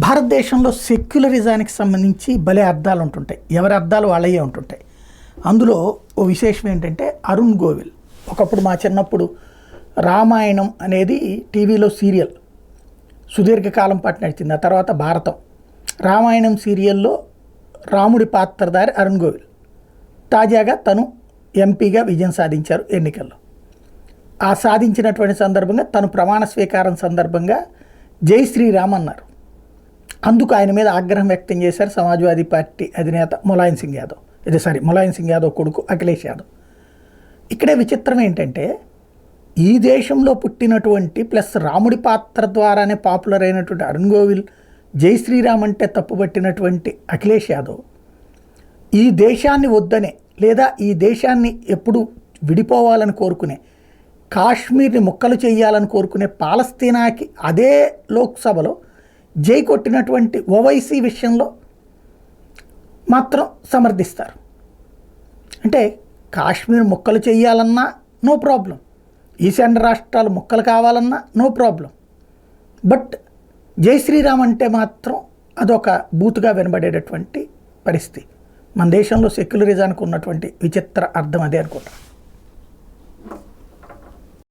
భారతదేశంలో సెక్యులరిజానికి సంబంధించి భలే అర్థాలు ఉంటుంటాయి. ఎవరి అర్థాలు వాళ్ళయే ఉంటుంటాయి. అందులో ఓ విశేషం ఏంటంటే అరుణ్ గోవిల్ ఒకప్పుడు మా చిన్నప్పుడు రామాయణం అనేది టీవీలో సీరియల్ సుదీర్ఘకాలం పాటు నడిచింది. ఆ తర్వాత భారతం. రామాయణం సీరియల్లో రాముడి పాత్రధారి అరుణ్ గోవిల్ తాజాగా తను ఎంపీగా విజయం సాధించారు ఎన్నికల్లో. ఆ సాధించినటువంటి సందర్భంగా తను ప్రమాణ స్వీకారం సందర్భంగా జై శ్రీరామ్ అన్నారు. అందుకు ఆయన మీద ఆగ్రహం వ్యక్తం చేశారు సమాజ్వాదీ పార్టీ అధినేత ములాయం సింగ్ యాదవ్ కొడుకు అఖిలేష్ యాదవ్. ఇక్కడే విచిత్రం ఏంటంటే ఈ దేశంలో పుట్టినటువంటి ప్లస్ రాముడి పాత్ర ద్వారానే పాపులర్ అయినటువంటి అరుణ్ గోవిల్ జై శ్రీరామ్ అంటే తప్పుపట్టినటువంటి అఖిలేష్ యాదవ్ ఈ దేశాన్ని వద్దనే లేదా ఈ దేశాన్ని ఎప్పుడు విడిపోవాలని కోరుకునే కాశ్మీర్ని ముక్కలు చేయాలని కోరుకునే పాలస్తీనాకి అదే లోక్సభలో జై కొట్టినటువంటి ఓవైసీ విషయంలో మాత్రం సమర్థిస్తారు. అంటే కాశ్మీర్ ముక్కలు చేయాలన్నా నో ప్రాబ్లం, ఈశాన్య రాష్ట్రాలు ముక్కలు కావాలన్నా నో ప్రాబ్లం, బట్ జై శ్రీరామ్ అంటే మాత్రం అదొక బూతుగా వినబడేటటువంటి పరిస్థితి. మన దేశంలో సెక్యులరిజానికి ఉన్నటువంటి విచిత్ర అర్థం అదే అనుకుంటాం.